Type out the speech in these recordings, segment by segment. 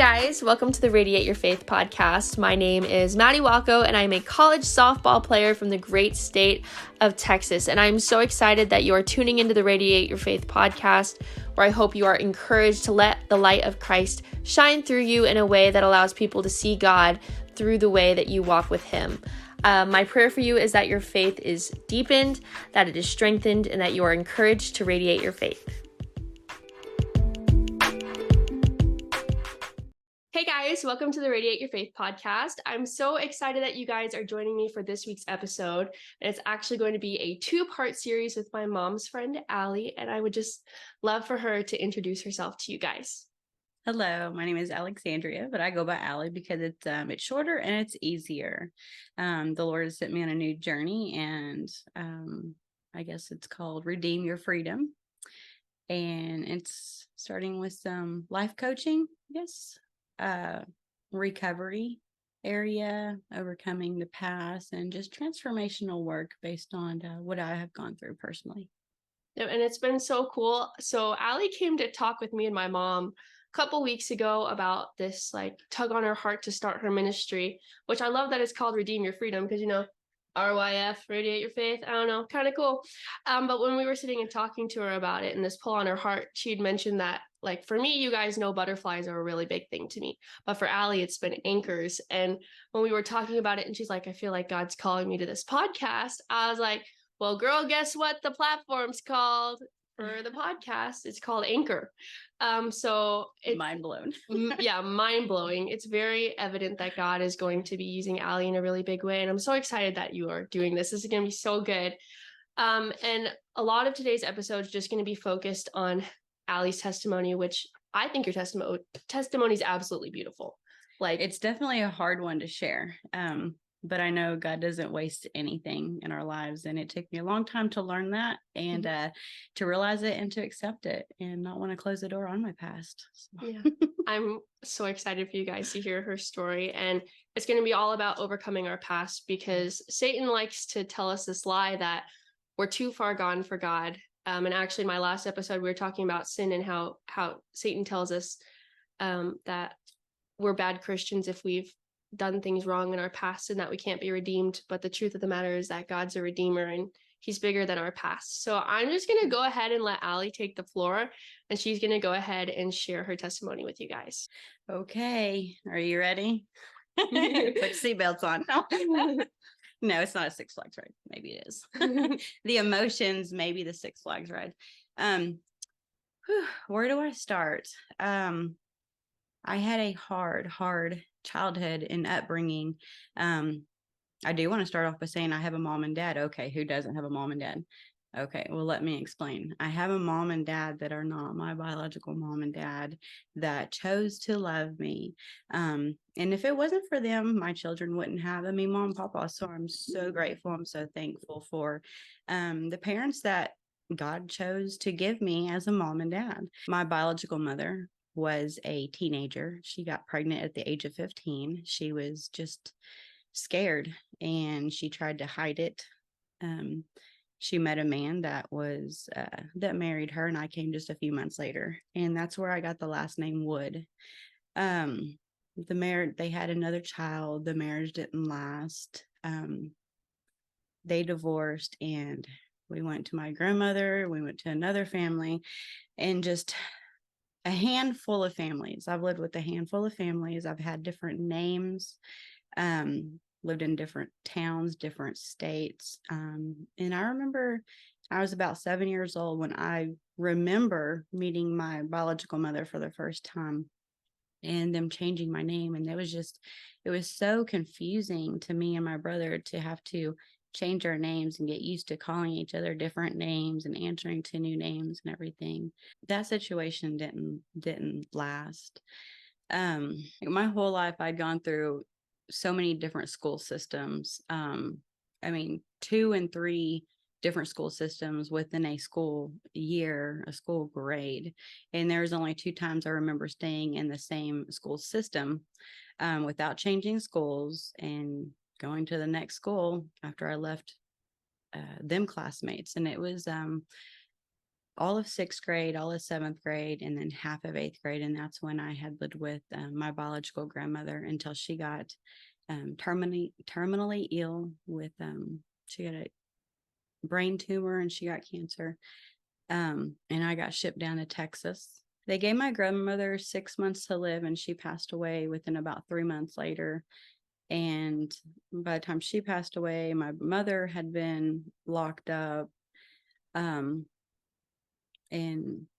guys, welcome to the Radiate Your Faith podcast. My name is Maddie Walko, and I'm a college softball player from the great state of Texas. And I'm so excited that you are tuning into the Radiate Your Faith podcast, where I hope you are encouraged to let the light of Christ shine through you in a way that allows people to see God through the way that you walk with Him. My prayer for you is that your faith is deepened, that it is strengthened, and that you are encouraged to radiate your faith. Hey guys, welcome to the Radiate Your Faith podcast. I'm so excited that you guys are joining me for this week's episode. And it's actually going to be a two-part series with my mom's friend, Allie, and I would just love for her to introduce herself to you guys. Hello, my name is Alexandria, but I go by Allie because it's shorter and it's easier. The Lord has sent me on a new journey, and I guess it's called Redeem Your Freedom. And it's starting with some life coaching, recovery area, overcoming the past, and just transformational work based on what I have gone through personally. And it's been so cool. So Allie came to talk with me and my mom a couple weeks ago about this like tug on her heart to start her ministry, which I love that it's called Redeem Your Freedom because, RYF, Radiate Your Faith. I don't know, kind of cool. But when we were sitting and talking to her about it and this pull on her heart, she'd mentioned that, like, for me, you guys know butterflies are a really big thing to me. But for Allie, it's been anchors. And when we were talking about it and she's like, I feel like God's calling me to this podcast, I was like, well, girl, guess what the platform's called for the podcast? It's called Anchor. So it's mind blown. Yeah, mind blowing. It's very evident that God is going to be using Allie in a really big way. And I'm so excited that you are doing this. This is going to be so good. And a lot of today's episode is just going to be focused on Allie's testimony, which I think your testimony is absolutely beautiful. Like, it's definitely a hard one to share. But I know God doesn't waste anything in our lives. And it took me a long time to learn that and to realize it and to accept it and not want to close the door on my past. So. Yeah, I'm so excited for you guys to hear her story. And it's going to be all about overcoming our past, because Satan likes to tell us this lie that we're too far gone for God. And actually, my last episode, we were talking about sin and how Satan tells us that we're bad Christians if we've done things wrong in our past and that we can't be redeemed. But the truth of the matter is that God's a redeemer and He's bigger than our past. So I'm just going to go ahead and let Allie take the floor, and she's going to go ahead and share her testimony with you guys. Okay. Are you ready? Put seatbelts on. No, it's not a Six Flags ride. Maybe it is. The emotions, maybe the Six Flags ride. Where do I start? I had a hard childhood and upbringing. I do want to start off by saying I have a mom and dad. Okay, who doesn't have a mom and dad? Okay, well, let me explain. I have a mom and dad that are not my biological mom and dad that chose to love me. And if it wasn't for them, my children wouldn't have me, mom and papa. So I'm so grateful. I'm so thankful for the parents that God chose to give me as a mom and dad. My biological mother was a teenager. She got pregnant at the age of 15. She was just scared and she tried to hide it. She met a man that married her, and I came just a few months later, and that's where I got the last name Wood. They had another child. The marriage didn't last. They divorced, and we went to my grandmother. We went to another family, and just a handful of families. I've lived with a handful of families. I've had different names, lived in different towns, different states. And I remember I was about 7 years old when I remember meeting my biological mother for the first time and them changing my name. And it was so confusing to me and my brother to have to change our names and get used to calling each other different names and answering to new names and everything. That situation didn't last. My whole life I'd gone through so many different school systems. 2 and 3 different school systems within a school year, a school grade. And there was only 2 times I remember staying in the same school system without changing schools and going to the next school after I left them classmates. And it was all of 6th grade, all of 7th grade, and then half of 8th grade. And that's when I had lived with my biological grandmother until she got terminally ill with, she got a brain tumor and she got cancer. And I got shipped down to Texas. They gave my grandmother 6 months to live, and she passed away within about 3 months later. And by the time she passed away, my mother had been locked up. And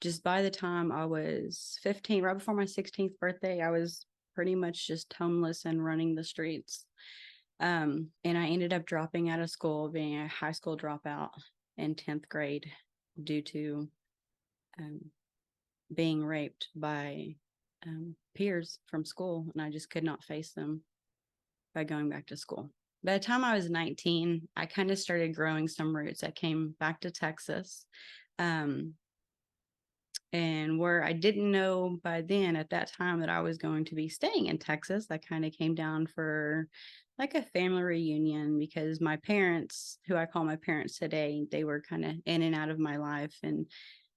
just by the time I was 15, right before my 16th birthday, I was pretty much just homeless and running the streets. And I ended up dropping out of school, being a high school dropout in 10th grade due to being raped by peers from school. And I just could not face them by going back to school. By the time I was 19, I kind of started growing some roots. I came back to Texas. And where I didn't know by then at that time that I was going to be staying in Texas, I kind of came down for like a family reunion because my parents, who I call my parents today, they were kind of in and out of my life, and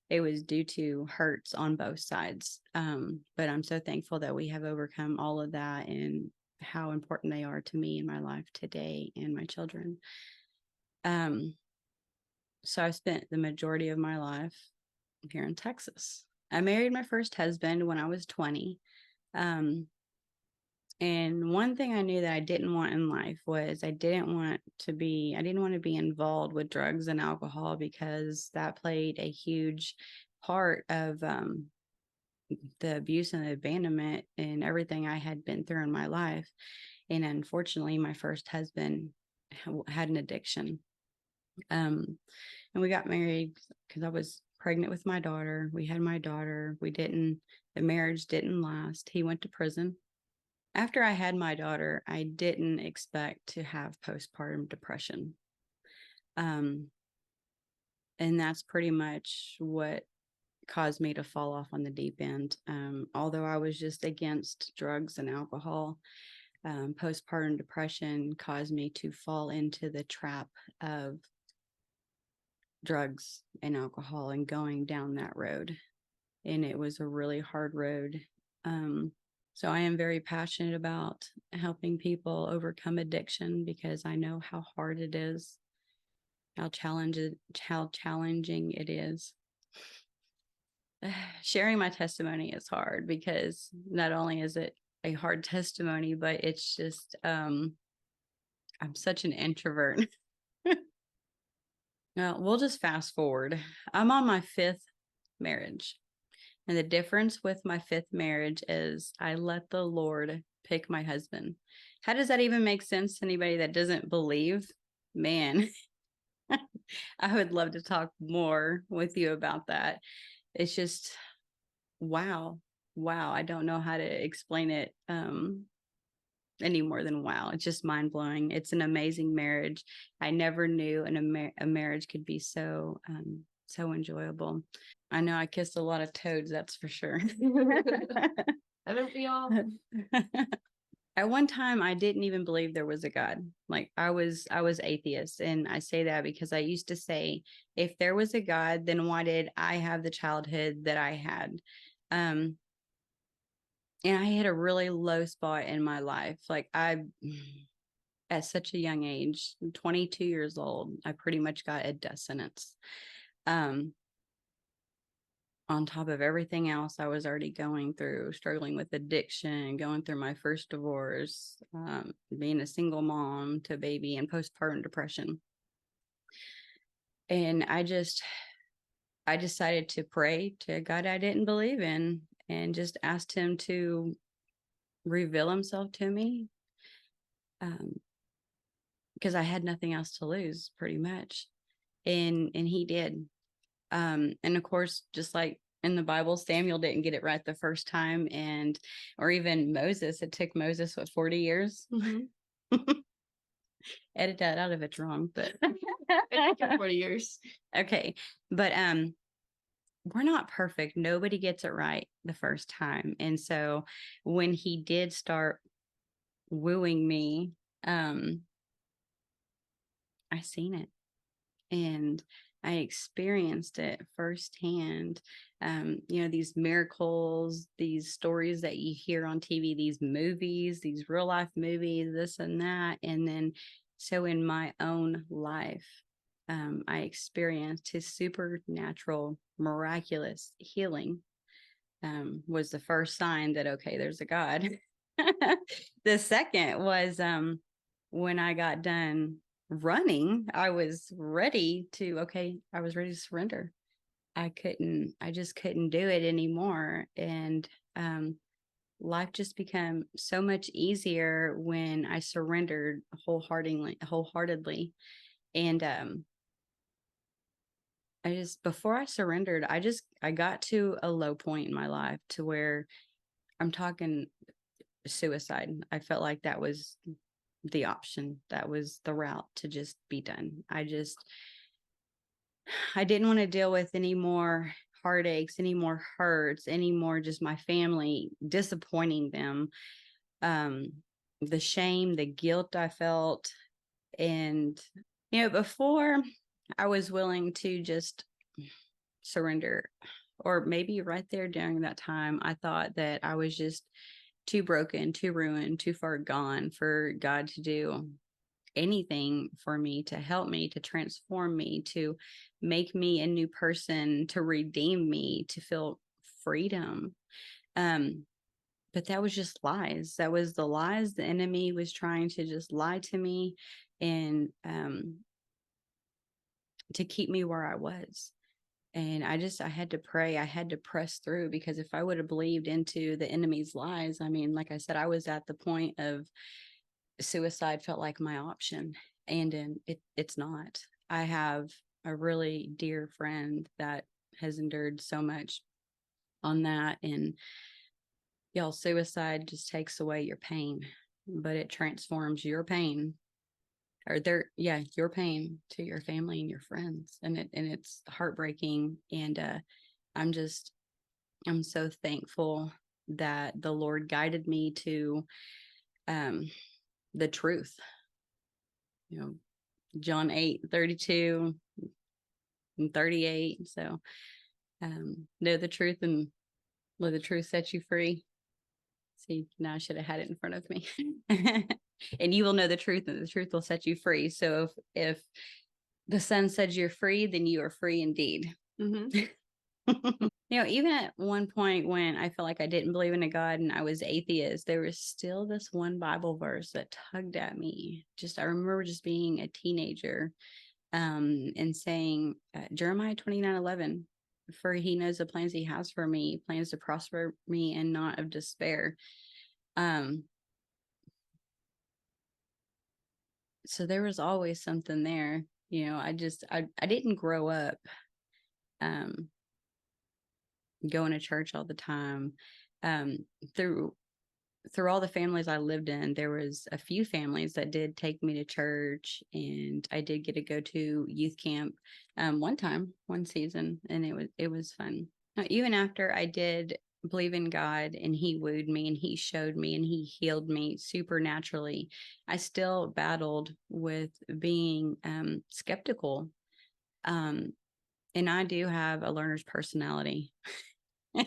it was due to hurts on both sides. But I'm so thankful that we have overcome all of that and how important they are to me in my life today and my children. So I spent the majority of my life here in Texas. I married my first husband when I was 20. And one thing I knew that I didn't want in life was I didn't want to be involved with drugs and alcohol, because that played a huge part of the abuse and the abandonment and everything I had been through in my life. And unfortunately, my first husband had an addiction. And we got married because I was pregnant with my daughter. We had my daughter. The marriage didn't last. He went to prison. After I had my daughter, I didn't expect to have postpartum depression. And that's pretty much what caused me to fall off on the deep end. Although I was just against drugs and alcohol, postpartum depression caused me to fall into the trap of drugs and alcohol and going down that road. And it was a really hard road. So I am very passionate about helping people overcome addiction, because I know how hard it is, how challenging it is. Sharing my testimony is hard, because not only is it a hard testimony, but it's just, I'm such an introvert. Now, we'll just fast forward. I'm on my 5th marriage. And the difference with my 5th marriage is I let the Lord pick my husband. How does that even make sense to anybody that doesn't believe? Man, I would love to talk more with you about that. It's just, wow. Wow. I don't know how to explain it any more than wow. It's just mind blowing. It's an amazing marriage. I never knew a marriage could be so enjoyable. I know I kissed a lot of toads, that's for sure. Haven't we all? At one time, I didn't even believe there was a God. Like I was atheist. And I say that because I used to say, if there was a God, then why did I have the childhood that I had? And I hit a really low spot in my life. Like at such a young age, 22 years old, I pretty much got a death sentence. On top of everything else I was already going through, struggling with addiction, going through my first divorce, being a single mom to baby, and postpartum depression. And I decided to pray to a God I didn't believe in, and just asked him to reveal himself to me, because I had nothing else to lose, pretty much. And he did. And of course, just like in the Bible, Samuel didn't get it right the first time, or even Moses. It took Moses 40 years. Mm-hmm. Edit that out if it's wrong, but it took 40 years. Okay, but we're not perfect. Nobody gets it right the first time, and so when he did start wooing me, I seen it, and I experienced it firsthand. These miracles, these stories that you hear on TV, these movies, these real life movies, this and that. And then, so in my own life, I experienced his supernatural, miraculous healing. Was the first sign that, okay, there's a God. The second was when I got done running, I was ready to surrender. I just couldn't do it anymore. And life just became so much easier when I surrendered wholeheartedly. And before I surrendered, I got to a low point in my life to where I'm talking suicide. I felt like that was the option. That was the route to just be done. I didn't want to deal with any more heartaches, any more hurts, any more just my family, disappointing them. The shame, the guilt I felt. And, before I was willing to just surrender, or maybe right there during that time, I thought that I was just too broken, too ruined, too far gone for God to do anything for me, to help me, to transform me, to make me a new person, to redeem me, to feel freedom. But that was just lies. That was the lies the enemy was trying to just lie to me, and to keep me where I was. And I had to pray. I had to press through, because if I would have believed into the enemy's lies, I mean, like I said, I was at the point of suicide felt like my option. And it's not. I have a really dear friend that has endured so much on that. And y'all, suicide just takes away your pain, but it transforms your pain, your pain, to your family and your friends. And it's heartbreaking. And I'm so thankful that the Lord guided me to the truth. John 8:32 and 38. So know the truth, and let the truth set you free. See, now I should have had it in front of me. And you will know the truth, and the truth will set you free. So if the Son says you're free, then you are free indeed. Mm-hmm. Even at one point when I felt like I didn't believe in a God and I was atheist, there was still this one Bible verse that tugged at me. I remember just being a teenager, and saying, Jeremiah 29:11, for he knows the plans he has for me, plans to prosper me and not of despair. So there was always something there. I didn't grow up going to church all the time. Through all the families I lived in, there was a few families that did take me to church, and I did get to go to youth camp one season, and it was fun. Now, even after I did believe in God and he wooed me and he showed me and he healed me supernaturally, I still battled with being skeptical. And I do have a learner's personality.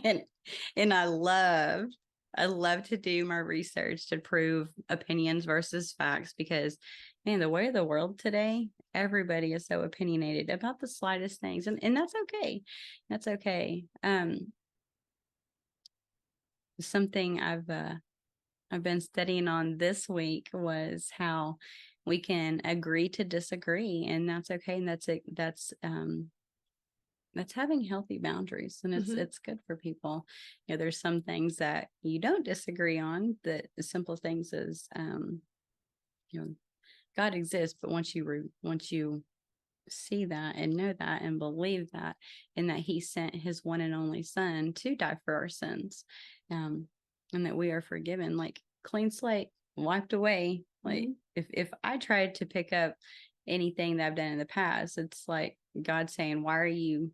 and I love to do my research to prove opinions versus facts, because man, the way of the world today, everybody is so opinionated about the slightest things, and that's okay. That's okay. Something I've been studying on this week was how we can agree to disagree, and that's okay, and that's having healthy boundaries, and Mm-hmm. it's good for people. There's some things that you don't disagree on, that simple things as God exists, but once you see that and know that and believe that, and that he sent his one and only Son to die for our sins, and that we are forgiven, like clean slate, wiped away. Like if I tried to pick up anything that I've done in the past, it's like God saying, why are you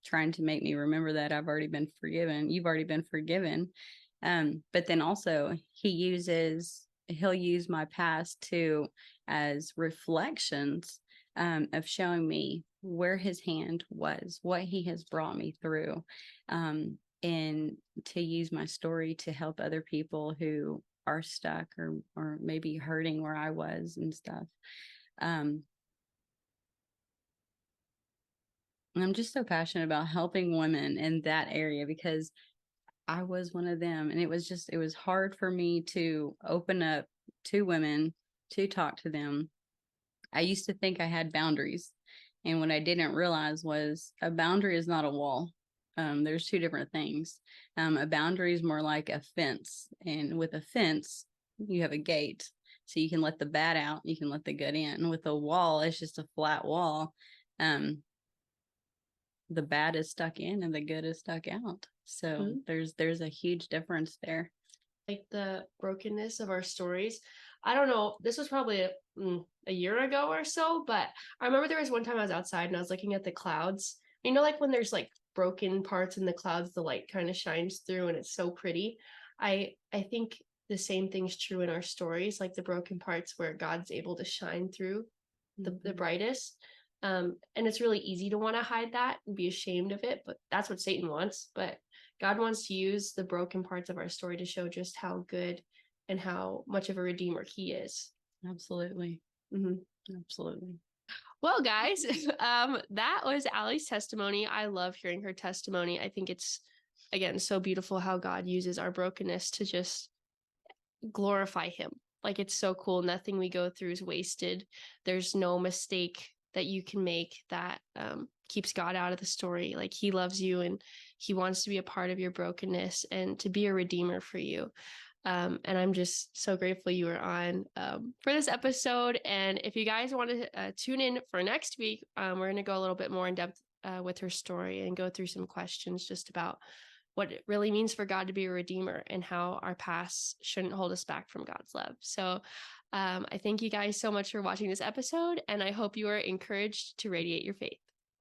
trying to make me remember that I've already been forgiven? You've already been forgiven. But then also he'll use my past too as reflections of showing me where his hand was, what he has brought me through, and to use my story to help other people who are stuck or maybe hurting where I was and stuff. And I'm just so passionate about helping women in that area because I was one of them. And it was hard for me to open up to women, to talk to them. I used to think I had boundaries. And what I didn't realize was a boundary is not a wall. There's two different things. A boundary is more like a fence. And with a fence, you have a gate. So you can let the bad out, you can let the good in. With a wall, it's just a flat wall. The bad is stuck in and the good is stuck out. So there's a huge difference there. Like the brokenness of our stories. I don't know. This was probably a year ago or so, but I remember there was one time I was outside and I was looking at the clouds. You know, like when there's like broken parts in the clouds, the light kind of shines through and it's so pretty. I think the same thing's true in our stories, like the broken parts where God's able to shine through the brightest. And it's really easy to want to hide that and be ashamed of it, but that's what Satan wants. But God wants to use the broken parts of our story to show just how good and how much of a redeemer he is. Absolutely. Absolutely. Well, guys, that was Allie's testimony. I love hearing her testimony. I think it's, again, so beautiful how God uses our brokenness to just glorify him. Like, it's so cool. Nothing we go through is wasted. There's no mistake that you can make that keeps God out of the story. Like, he loves you and he wants to be a part of your brokenness and to be a redeemer for you. And I'm just so grateful you were on for this episode. And if you guys want to tune in for next week, we're going to go a little bit more in depth with her story and go through some questions just about what it really means for God to be a redeemer and how our past shouldn't hold us back from God's love. So I thank you guys so much for watching this episode, and I hope you are encouraged to radiate your faith.